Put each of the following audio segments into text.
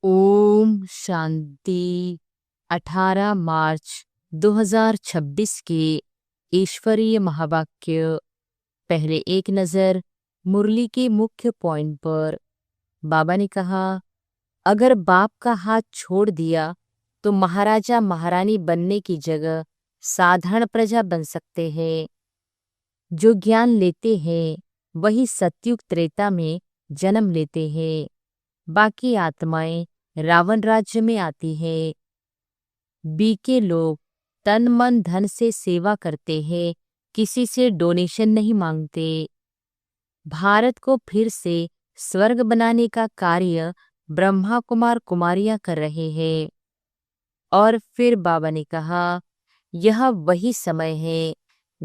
ओम शांति। 18 मार्च 2026 के ईश्वरीय महावाक्य। पहले एक नजर मुरली के मुख्य पॉइंट पर। बाबा ने कहा, अगर बाप का हाथ छोड़ दिया तो महाराजा महारानी बनने की जगह साधारण प्रजा बन सकते हैं। जो ज्ञान लेते हैं वही सतयुग त्रेता में जन्म लेते हैं। बाकी आत्माएं रावण राज्य में आती हैं। बीके लोग तन मन धन से सेवा करते हैं, किसी से डोनेशन नहीं मांगते। भारत को फिर से स्वर्ग बनाने का कार्य ब्रह्मा कुमार कुमारियां कर रहे हैं। और फिर बाबा ने कहा, यह वही समय है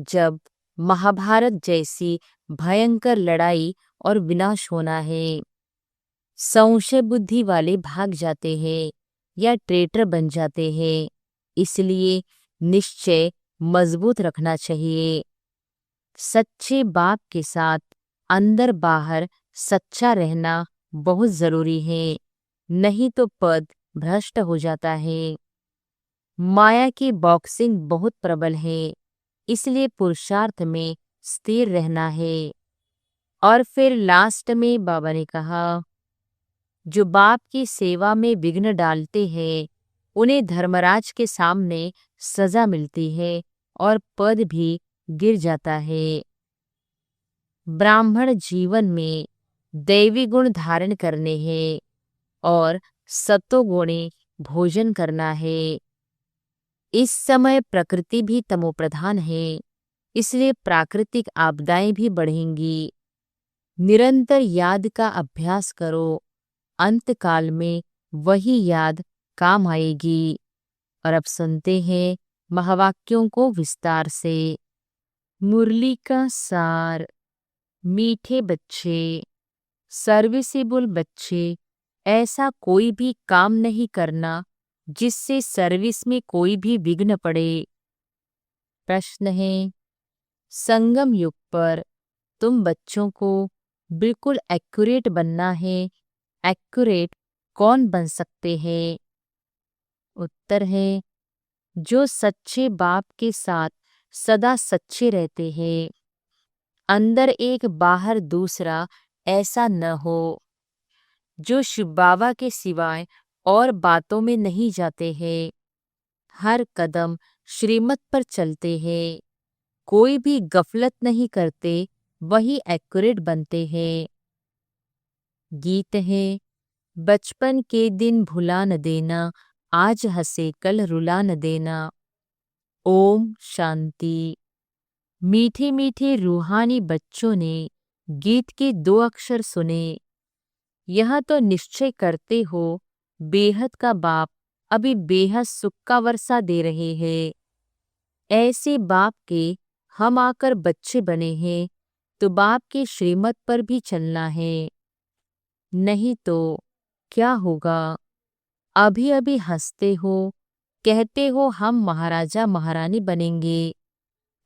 जब महाभारत जैसी भयंकर लड़ाई और विनाश होना है। संशय बुद्धि वाले भाग जाते हैं या ट्रेटर बन जाते हैं, इसलिए निश्चय मजबूत रखना चाहिए। सच्चे बाप के साथ अंदर बाहर सच्चा रहना बहुत जरूरी है, नहीं तो पद भ्रष्ट हो जाता है। माया की बॉक्सिंग बहुत प्रबल है, इसलिए पुरुषार्थ में स्थिर रहना है। और फिर लास्ट में बाबा ने कहा, जो बाप की सेवा में विघ्न डालते हैं उन्हें धर्मराज के सामने सजा मिलती है और पद भी गिर जाता है। ब्राह्मण जीवन में दैवी गुण धारण करने हैं और सत्वगुणी भोजन करना है। इस समय प्रकृति भी तमोप्रधान है, इसलिए प्राकृतिक आपदाएं भी बढ़ेंगी। निरंतर याद का अभ्यास करो, अंत काल में वही याद काम आएगी। और अब सुनते हैं महावाक्यों को विस्तार से। मुरली का सार। मीठे बच्चे, सर्विसेबल बच्चे, ऐसा कोई भी काम नहीं करना जिससे सर्विस में कोई भी विघ्न पड़े। प्रश्न है, संगम युग पर तुम बच्चों को बिल्कुल एक्यूरेट बनना है। एक्यूरेट कौन बन सकते हैं? उत्तर है, जो सच्चे बाप के साथ सदा सच्चे रहते हैं। अंदर एक बाहर दूसरा ऐसा न हो। जो शिव बाबा के सिवाय और बातों में नहीं जाते हैं। हर कदम श्रीमत पर चलते हैं। कोई भी गफलत नहीं करते, वही एक्यूरेट बनते हैं। गीत है, बचपन के दिन भुला न देना, आज हंसे कल रुला न देना। ओम शांति। मीठे मीठे रूहानी बच्चों ने गीत के 2 अक्षर सुने। यह तो निश्चय करते हो बेहद का बाप अभी बेहद सुख का वर्षा दे रहे हैं। ऐसे बाप के हम आकर बच्चे बने हैं, तो बाप के श्रीमत पर भी चलना है, नहीं तो क्या होगा? अभी अभी हंसते हो, कहते हो हम महाराजा महारानी बनेंगे,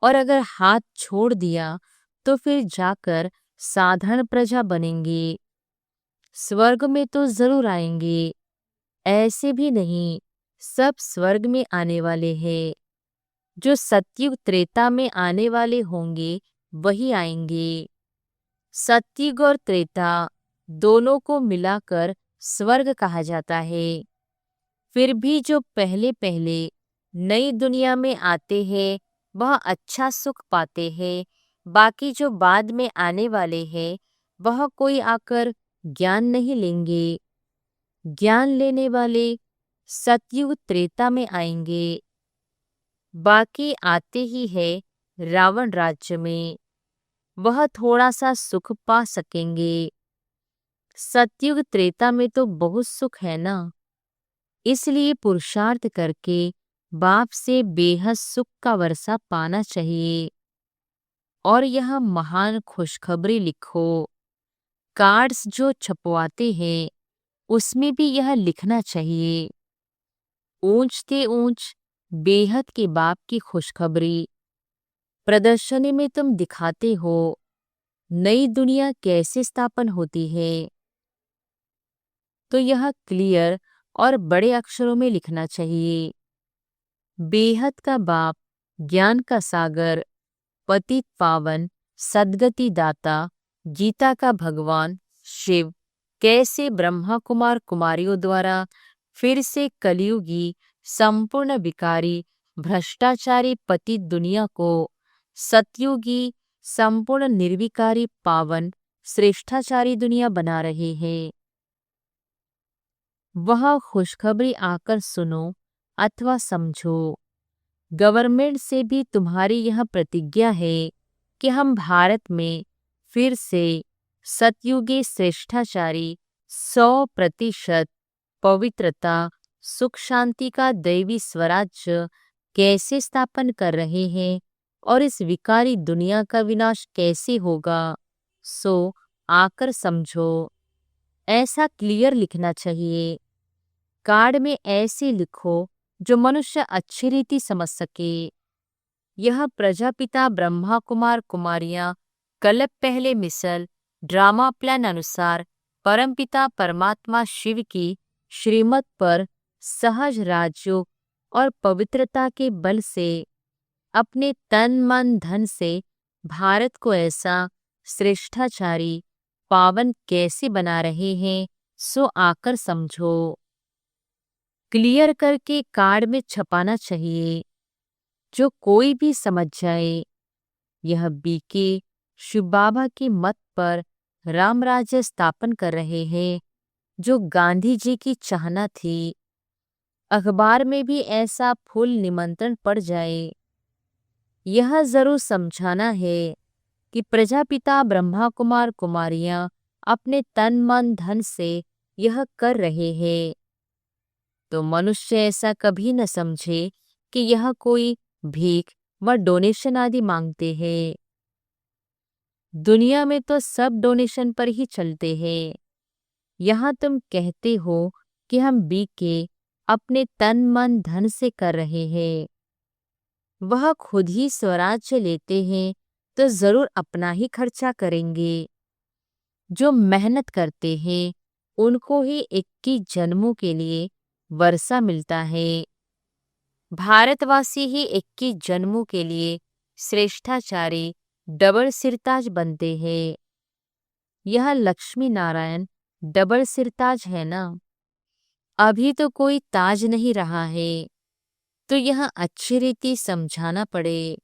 और अगर हाथ छोड़ दिया तो फिर जाकर साधारण प्रजा बनेंगे। स्वर्ग में तो जरूर आएंगे, ऐसे भी नहीं, सब स्वर्ग में आने वाले हैं। जो सतयुग त्रेता में आने वाले होंगे वही आएंगे। सतयुग और त्रेता दोनों को मिलाकर स्वर्ग कहा जाता है। फिर भी जो पहले पहले नई दुनिया में आते हैं वह अच्छा सुख पाते हैं। बाकी जो बाद में आने वाले हैं वह कोई आकर ज्ञान नहीं लेंगे। ज्ञान लेने वाले सतयुग त्रेता में आएंगे। बाकी आते ही है रावण राज्य में, वह थोड़ा सा सुख पा सकेंगे। सतयुग त्रेता में तो बहुत सुख है ना, इसलिए पुरुषार्थ करके बाप से बेहद सुख का वर्षा पाना चाहिए। और यह महान खुशखबरी लिखो। कार्ड्स जो छपवाते हैं उसमें भी यह लिखना चाहिए। ऊंच से ऊंच बेहद के बाप की खुशखबरी। प्रदर्शनी में तुम दिखाते हो नई दुनिया कैसे स्थापन होती है। तो यह क्लियर और बड़े अक्षरों में लिखना चाहिए। बेहद का बाप, ज्ञान का सागर, पतित पावन, सद्गति दाता, गीता का भगवान शिव कैसे ब्रह्मा कुमार कुमारियों द्वारा फिर से कलयुगी संपूर्ण विकारी भ्रष्टाचारी पतित दुनिया को सतयुगी संपूर्ण निर्विकारी पावन श्रेष्ठाचारी दुनिया बना रहे हैं। वह खुशखबरी आकर सुनो अथवा समझो। गवर्नमेंट से भी तुम्हारी यह प्रतिज्ञा है कि हम भारत में फिर से सतयुगी श्रेष्ठाचारी 100% पवित्रता सुख शांति का दैवी स्वराज्य कैसे स्थापन कर रहे हैं और इस विकारी दुनिया का विनाश कैसे होगा, सो आकर समझो। ऐसा क्लियर लिखना चाहिए। कार्ड में ऐसे लिखो जो मनुष्य अच्छी रीति समझ सके। यह प्रजापिता ब्रह्मा कुमार कुमारियां कल्प पहले मिसल ड्रामा प्लान अनुसार परमपिता परमात्मा शिव की श्रीमत पर सहज राजयोग और पवित्रता के बल से अपने तन मन धन से भारत को ऐसा श्रेष्ठाचारी पावन कैसे बना रहे हैं, सो आकर समझो। क्लियर करके कार्ड में छपाना चाहिए जो कोई भी समझ जाए। यह बीके शिव बाबा के मत पर राम राज्य स्थापन कर रहे हैं जो गांधी जी की चाहना थी। अखबार में भी ऐसा फुल निमंत्रण पड़ जाए। यह जरूर समझाना है कि प्रजापिता ब्रह्मा कुमार कुमारियां अपने तन मन धन से यह कर रहे हैं, तो मनुष्य ऐसा कभी न समझे कि यह कोई भीख व डोनेशन आदि मांगते हैं। दुनिया में तो सब डोनेशन पर ही चलते हैं। यहाँ तुम कहते हो कि हम बीके अपने तन मन धन से कर रहे हैं। वह खुद ही स्वराज्य लेते हैं तो जरूर अपना ही खर्चा करेंगे। जो मेहनत करते हैं उनको ही 21 जन्मों के लिए वर्षा मिलता है। भारतवासी ही 21 जन्मों के लिए श्रेष्ठाचारी डबल सिरताज बनते हैं। यह लक्ष्मी नारायण डबल सिरताज है ना। अभी तो कोई ताज नहीं रहा है, तो यह अच्छी रीति समझाना पड़े।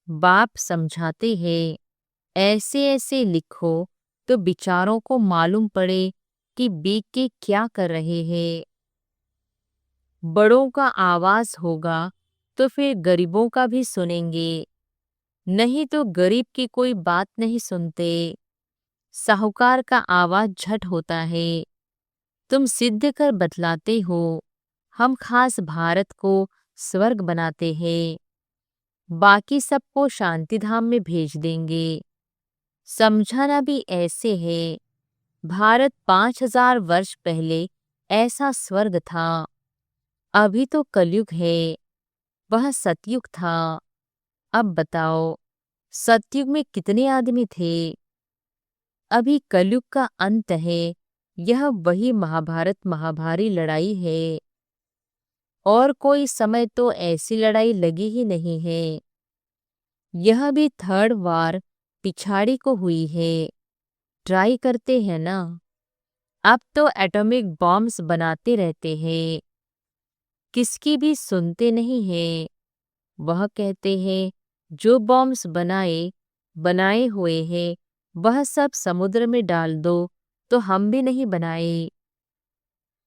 बाप समझाते हैं ऐसे ऐसे लिखो तो बिचारों को मालूम पड़े कि बीके क्या कर रहे हैं। बड़ों का आवाज होगा तो फिर गरीबों का भी सुनेंगे, नहीं तो गरीब की कोई बात नहीं सुनते। साहूकार का आवाज झट होता है। तुम सिद्ध कर बतलाते हो हम खास भारत को स्वर्ग बनाते हैं, बाकी सबको शांति धाम में भेज देंगे। समझाना भी ऐसे है, भारत 5000 वर्ष पहले ऐसा स्वर्ग था। अभी तो कलयुग है, वह सतयुग था। अब बताओ सतयुग में कितने आदमी थे। अभी कलयुग का अंत है। यह वही महाभारत महाभारी लड़ाई है, और कोई समय तो ऐसी लड़ाई लगी ही नहीं है। यह भी 3rd वार पिछाड़ी को हुई है। ट्राई करते हैं ना। अब तो एटॉमिक बॉम्ब्स बनाते रहते हैं, किसकी भी सुनते नहीं हैं। वह कहते हैं जो बॉम्ब्स बनाए हुए हैं वह सब समुद्र में डाल दो, तो हम भी नहीं बनाए।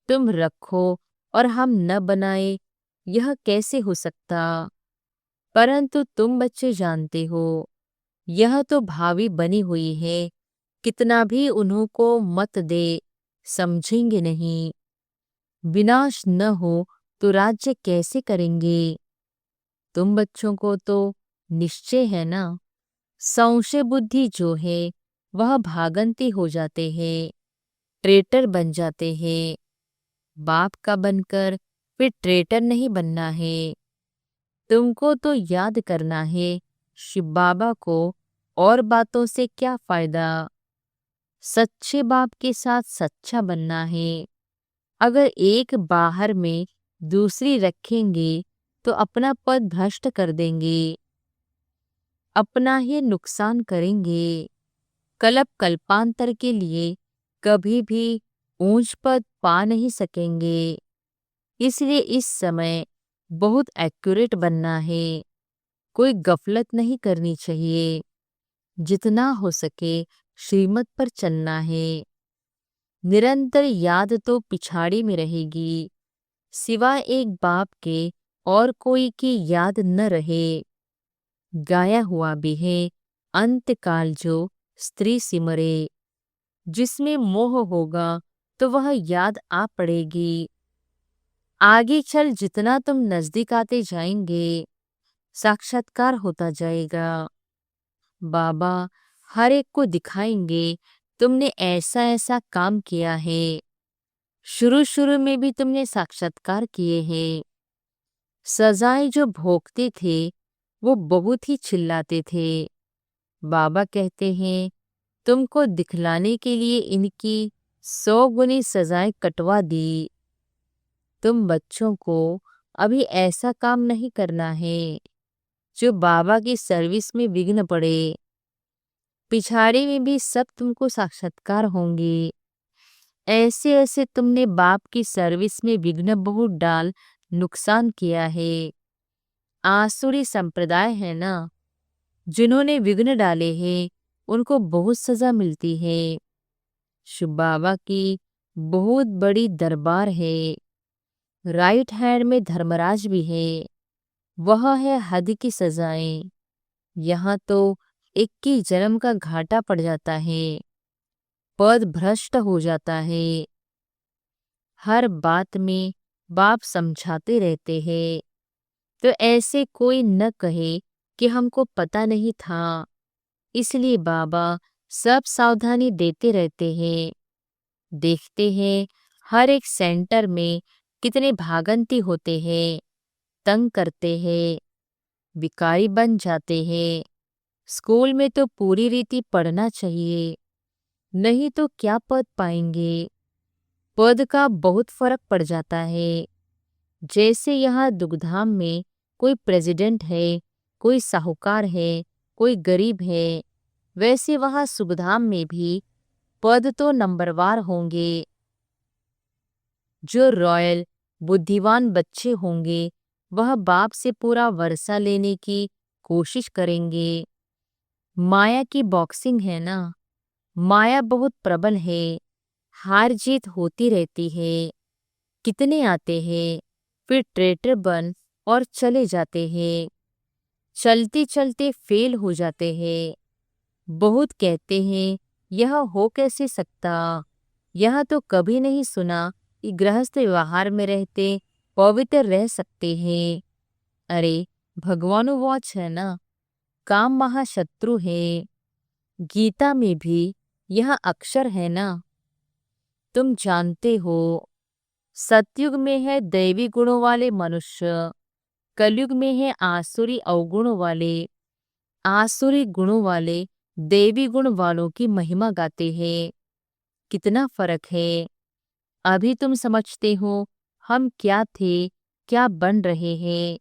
तुम रखो और हम न बनाए, यह कैसे हो सकता। परंतु तुम बच्चे जानते हो यह तो भावी बनी हुई है। कितना भी उन्हों को मत दे, समझेंगे नहीं। विनाश न हो तो राज्य कैसे करेंगे। तुम बच्चों को तो निश्चय है ना। संशय बुद्धि जो है वह भागंती हो जाते हैं, ट्रेटर बन जाते हैं। बाप का बनकर फिर ट्रेटर नहीं बनना है। तुमको तो याद करना है शिव बाबा को, और बातों से क्या फायदा। सच्चे बाप के साथ सच्चा बनना है। अगर एक बाहर में दूसरी रखेंगे तो अपना पद भ्रष्ट कर देंगे, अपना ही नुकसान करेंगे। कल्प कल्पांतर के लिए कभी भी ऊंच पद पा नहीं सकेंगे। इसलिए इस समय बहुत एक्यूरेट बनना है। कोई गफलत नहीं करनी चाहिए। जितना हो सके श्रीमत पर चलना है। निरंतर याद तो पिछाड़ी में रहेगी, सिवाय एक बाप के और कोई की याद न रहे। गाया हुआ भी है, अंतकाल जो स्त्री सिमरे। जिसमें मोह होगा तो वह याद आ पड़ेगी। आगे चल जितना तुम नजदीक आते जाएंगे, साक्षात्कार होता जाएगा। बाबा हर एक को दिखाएंगे तुमने ऐसा ऐसा काम किया है। शुरू शुरू में भी तुमने साक्षात्कार किए हैं। सजाएं जो भोगते थे वो बहुत ही चिल्लाते थे। बाबा कहते हैं तुमको दिखलाने के लिए इनकी 100 गुनी सजाएं कटवा दी। तुम बच्चों को अभी ऐसा काम नहीं करना है जो बाबा की सर्विस में विघ्न पड़े। पिछाड़ी में भी सब तुमको साक्षात्कार होंगे। ऐसे ऐसे तुमने बाप की सर्विस में विघ्न बहुत डाल नुकसान किया है। आसुरी संप्रदाय है ना, जिन्होंने विघ्न डाले हैं उनको बहुत सजा मिलती है। शिव बाबा की बहुत बड़ी दरबार है। राइट हैंड में धर्मराज भी है। वह है हद की सजाएं। यहाँ तो 21 जन्म का घाटा पड़ जाता है। पद भ्रष्ट हो जाता है। हर बात में बाप समझाते रहते हैं, तो ऐसे कोई न कहे कि हमको पता नहीं था। इसलिए बाबा सब सावधानी देते रहते हैं। देखते हैं हर एक सेंटर में कितने भागंती होते हैं, तंग करते हैं, विकारी बन जाते हैं। स्कूल में तो पूरी रीति पढ़ना चाहिए, नहीं तो क्या पद पाएंगे। पद का बहुत फर्क पड़ जाता है। जैसे यहाँ दुगधाम में कोई प्रेसिडेंट है, कोई साहूकार है, कोई गरीब है, वैसे वहाँ सुखधाम में भी पद तो नंबरवार होंगे। जो रॉयल बुद्धिमान बच्चे होंगे वह बाप से पूरा वर्षा लेने की कोशिश करेंगे। माया की बॉक्सिंग है ना, माया बहुत प्रबल है। हार जीत होती रहती है। कितने आते हैं फिर ट्रेटर बन और चले जाते हैं। चलते चलते फेल हो जाते हैं। बहुत कहते हैं यह हो कैसे सकता। यह तो कभी नहीं सुना कि गृहस्थ व्यवहार में रहते पवित्र रह सकते हैं। अरे भगवानुवाच है ना, काम महाशत्रु है। गीता में भी यह अक्षर है ना, तुम जानते हो। सतयुग में है दैवी गुणों वाले मनुष्य, कलयुग में है आसुरी अवगुणों वाले। आसुरी गुणों वाले देवी गुण वालों की महिमा गाते हैं। कितना फर्क है। अभी तुम समझते हो हम क्या थे, क्या बन रहे हैं।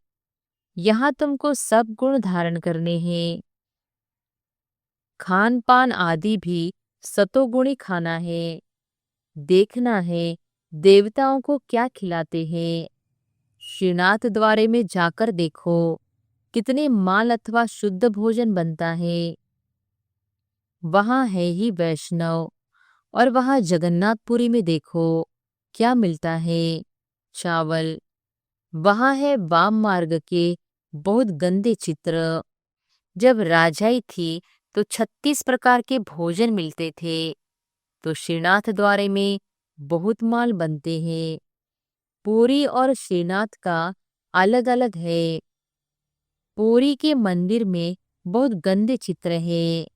यहाँ तुमको सब गुण धारण करने हैं। खान पान आदि भी सतोगुणी खाना है। देखना है देवताओं को क्या खिलाते हैं। श्रीनाथ द्वारे में जाकर देखो कितने माल अथवा शुद्ध भोजन बनता है। वहाँ है ही वैष्णव। और वहाँ जगन्नाथपुरी में देखो क्या मिलता है, चावल। वहाँ है वाम मार्ग के बहुत गंदे चित्र। जब राजाई थी तो 36 प्रकार के भोजन मिलते थे। तो श्रीनाथ द्वारे में बहुत माल बनते हैं। पुरी और श्रीनाथ का अलग अलग है। पुरी के मंदिर में बहुत गंदे चित्र है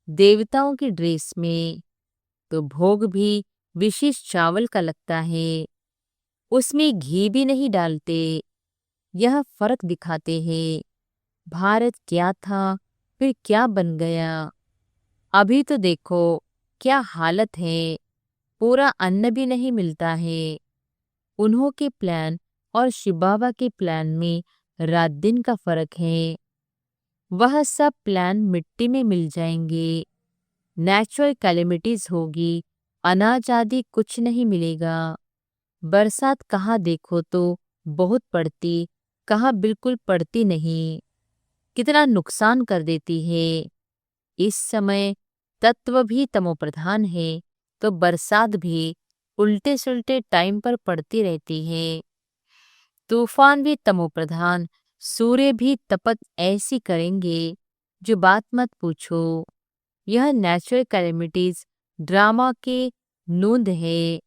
देवताओं की ड्रेस में। तो भोग भी विशेष चावल का लगता है, उसमें घी भी नहीं डालते। यह फर्क दिखाते हैं। भारत क्या था फिर क्या बन गया। अभी तो देखो क्या हालत है, पूरा अन्न भी नहीं मिलता है। उन्हों के प्लान और शिव बाबा के प्लान में रात दिन का फर्क है। वह सब प्लान मिट्टी में मिल जाएंगे। नेचुरल कैलेमिटीज होगी, अनाज आदि कुछ नहीं मिलेगा। बरसात कहाँ देखो तो बहुत पड़ती, कहाँ बिल्कुल पड़ती नहीं। कितना नुकसान कर देती है। इस समय तत्व भी तमोप्रधान है, तो बरसात भी उल्टे सुल्टे टाइम पर पड़ती रहती है। तूफान भी तमोप्रधान, सूर्य भी तपत ऐसी करेंगे जो बात मत पूछो। यह नेचुरल कैलेमिटीज ड्रामा के नूंद है।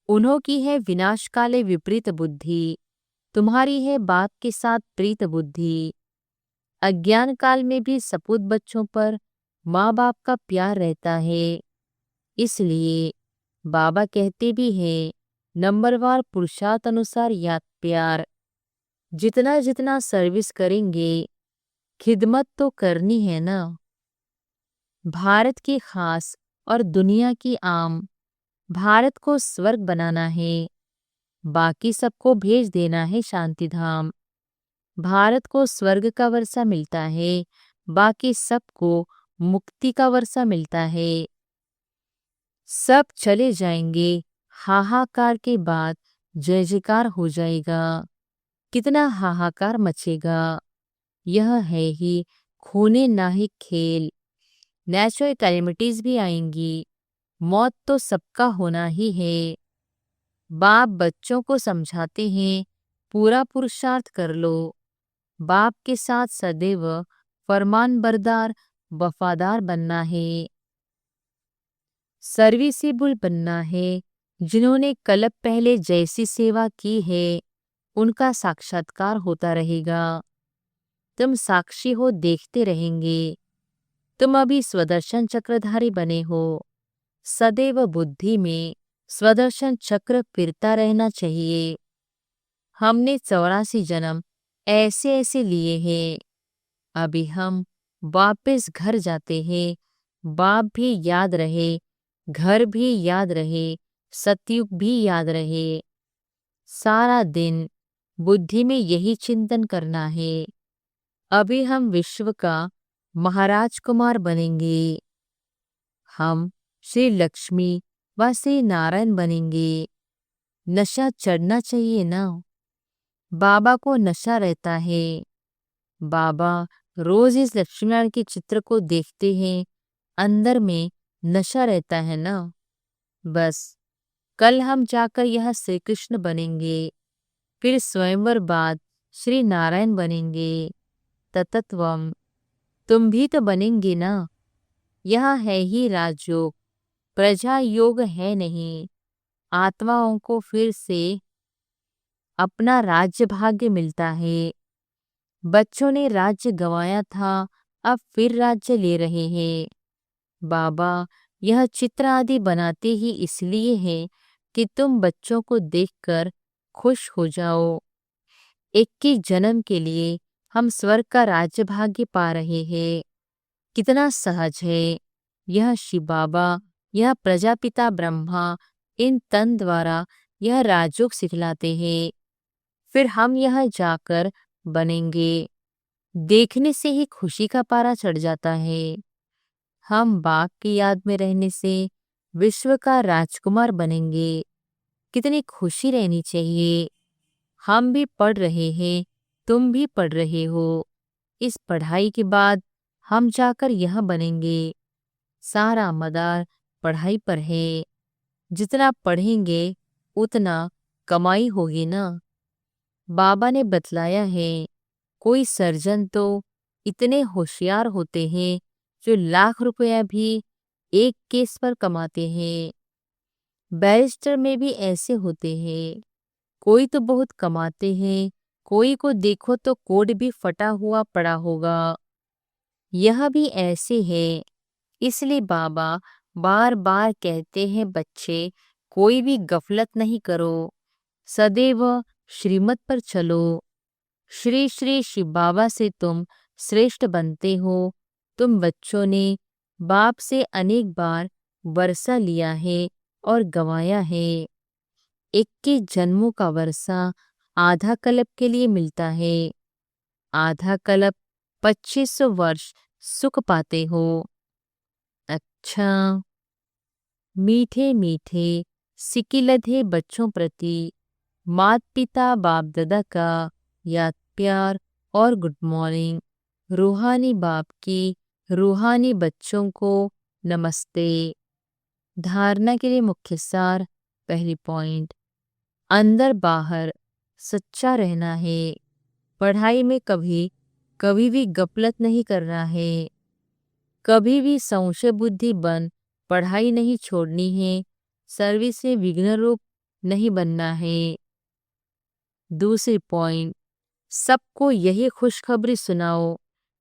उन्हों की है विनाशकाले विपरीत बुद्धि, तुम्हारी है बाप के साथ प्रीत बुद्धि। अज्ञान काल में भी सपूत बच्चों पर माँ बाप का प्यार रहता है। इसलिए बाबा कहते भी हैं, नंबरवार पुरुषार्थ अनुसार याद प्यार। जितना जितना सर्विस करेंगे, खिदमत तो करनी है ना। भारत की खास और दुनिया की आम। भारत को स्वर्ग बनाना है, बाकी सबको भेज देना है शांति धाम। भारत को स्वर्ग का वर्षा मिलता है, बाकी सबको मुक्ति का वर्षा मिलता है। सब चले जाएंगे, हाहाकार के बाद जय जयकार हो जाएगा। कितना हाहाकार मचेगा। यह है ही खूने नाहिक खेल। नेचुरल कैलेमिटीज भी आएंगी, मौत तो सबका होना ही है। बाप बच्चों को समझाते हैं, पूरा पुरुषार्थ कर लो। बाप के साथ सदैव फरमानबरदार वफादार बनना है। सर्विसेबल बनना है। जिन्होंने कल्प पहले जैसी सेवा की है, उनका साक्षात्कार होता रहेगा। तुम साक्षी हो, देखते रहेंगे। तुम अभी स्वदर्शन चक्रधारी बने हो। सदैव बुद्धि में स्वदर्शन चक्र फिरता रहना चाहिए। हमने 84 जन्म ऐसे ऐसे लिए हैं। अभी हम वापस घर जाते हैं। बाप भी याद रहे, घर भी याद रहे, सतयुग भी याद रहे। सारा दिन बुद्धि में यही चिंतन करना है। अभी हम विश्व का महाराज कुमार बनेंगे। हम श्री लक्ष्मी व श्री नारायण बनेंगे। नशा चढ़ना चाहिए ना। बाबा को नशा रहता है। बाबा रोज इस लक्ष्मीनारायण के चित्र को देखते हैं, अंदर में नशा रहता है ना। बस कल हम जाकर यह श्री कृष्ण बनेंगे, फिर स्वयंवर बाद श्री नारायण बनेंगे। ततत्वम तुम भी तो बनेंगे ना। यह है ही राजयोग, प्रजा योग है नहीं। आत्माओं को फिर से अपना राज्य भाग्य मिलता है। बच्चों ने राज्य गंवाया था, अब फिर राज्य ले रहे हैं। बाबा यह चित्र आदि बनाते ही इसलिए है कि तुम बच्चों को देखकर खुश हो जाओ। 21 जन्म के लिए हम स्वर्ग का राज्य भाग्य पा रहे हैं। कितना सहज है। यह शिव बाबा, यह प्रजापिता ब्रह्मा इन तन द्वारा यह राजयोग सिखलाते हैं। फिर हम यह जाकर बनेंगे। देखने से ही खुशी का पारा चढ़ जाता है। हम बाप की याद में रहने से विश्व का राजकुमार बनेंगे। कितनी खुशी रहनी चाहिए। हम भी पढ़ रहे हैं, तुम भी पढ़ रहे हो। इस पढ़ाई के बाद हम जाकर यह बनेंगे। सारा मदार पढ़ाई पर है। जितना पढ़ेंगे उतना कमाई होगी ना। बाबा ने बतलाया है, कोई सर्जन तो इतने होशियार होते हैं जो लाख रुपया भी एक केस पर कमाते हैं। बैरिस्टर में भी ऐसे होते हैं। कोई तो बहुत कमाते हैं, कोई को देखो तो कोड भी फटा हुआ पड़ा होगा। यह भी ऐसे है। इसलिए बाबा बार बार कहते हैं, बच्चे कोई भी गफलत नहीं करो, सदैव श्रीमत पर चलो। श्री श्री शिव बाबा से तुम श्रेष्ठ बनते हो। तुम बच्चों ने बाप से अनेक बार वर्षा लिया है और गंवाया है। 21 जन्मों का वर्षा आधा कल्प के लिए मिलता है। आधा कल्प 2500 वर्ष सुख पाते हो। अच्छा, मीठे मीठे सिकिलधे बच्चों प्रति माता पिता बाप दादा का याद प्यार और गुड मॉर्निंग। रूहानी बाप की रूहानी बच्चों को नमस्ते। धारणा के लिए मुख्य सार। पहली पॉइंट, अंदर बाहर सच्चा रहना है। पढ़ाई में कभी भी गफलत नहीं करना है। कभी भी संशय बुद्धि बन पढ़ाई नहीं छोड़नी है। सर्विस में विघ्न रूप नहीं बनना है। दूसरी पॉइंट, सबको यही खुशखबरी सुनाओ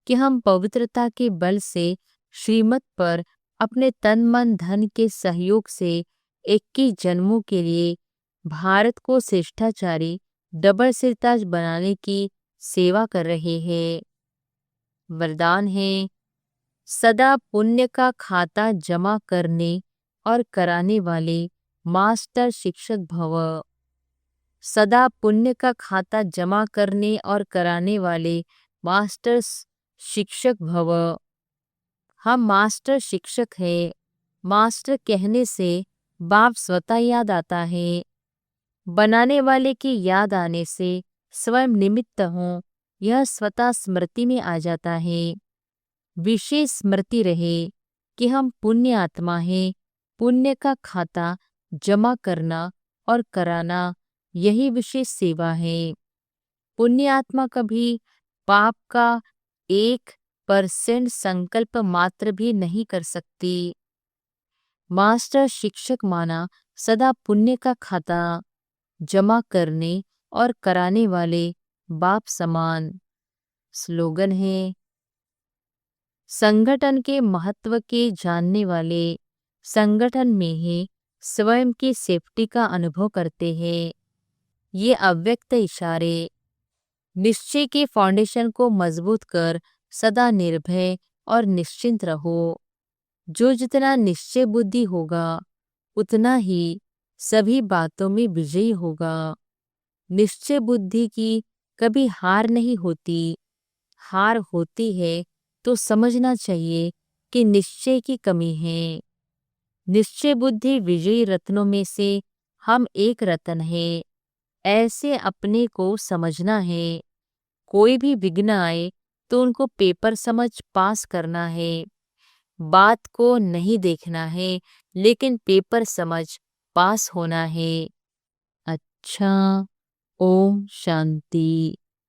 कि हम पवित्रता के बल से श्रीमत पर अपने तन मन धन के सहयोग से 21 जन्मों के लिए भारत को श्रेष्ठाचारी डबल सिरताज बनाने की सेवा कर रहे हैं। वरदान है, सदा पुण्य का खाता जमा करने और कराने वाले मास्टर शिक्षक भव। सदा पुण्य का खाता जमा करने और कराने वाले मास्टर शिक्षक भव। हम मास्टर शिक्षक हैं। मास्टर कहने से बाप स्वतः याद आता है। बनाने वाले की याद आने से स्वयं निमित्त हूँ, यह स्वतः स्मृति में आ जाता है। विशेष स्मृति रहे कि हम पुण्य आत्मा हैं। पुण्य का खाता जमा करना और कराना यही विशेष सेवा है। पुण्य आत्मा कभी पाप का 1% संकल्प मात्र भी नहीं कर सकती। मास्टर शिक्षक माना सदा पुण्य का खाता जमा करने और कराने वाले बाप समान। स्लोगन है, संगठन के महत्व के जानने वाले संगठन में ही स्वयं की सेफ्टी का अनुभव करते हैं। ये अव्यक्त इशारे निश्चय के फाउंडेशन को मजबूत कर सदा निर्भय और निश्चिंत रहो। जो जितना निश्चय बुद्धि होगा उतना ही सभी बातों में विजयी होगा। निश्चय बुद्धि की कभी हार नहीं होती। हार होती है तो समझना चाहिए कि निश्चय की कमी है। निश्चय बुद्धि विजयी रत्नों में से हम एक रत्न है। ऐसे अपने को समझना है। कोई भी विघ्न आए तो उनको पेपर समझ पास करना है। बात को नहीं देखना है लेकिन पेपर समझ पास होना है। अच्छा, ओम शांति।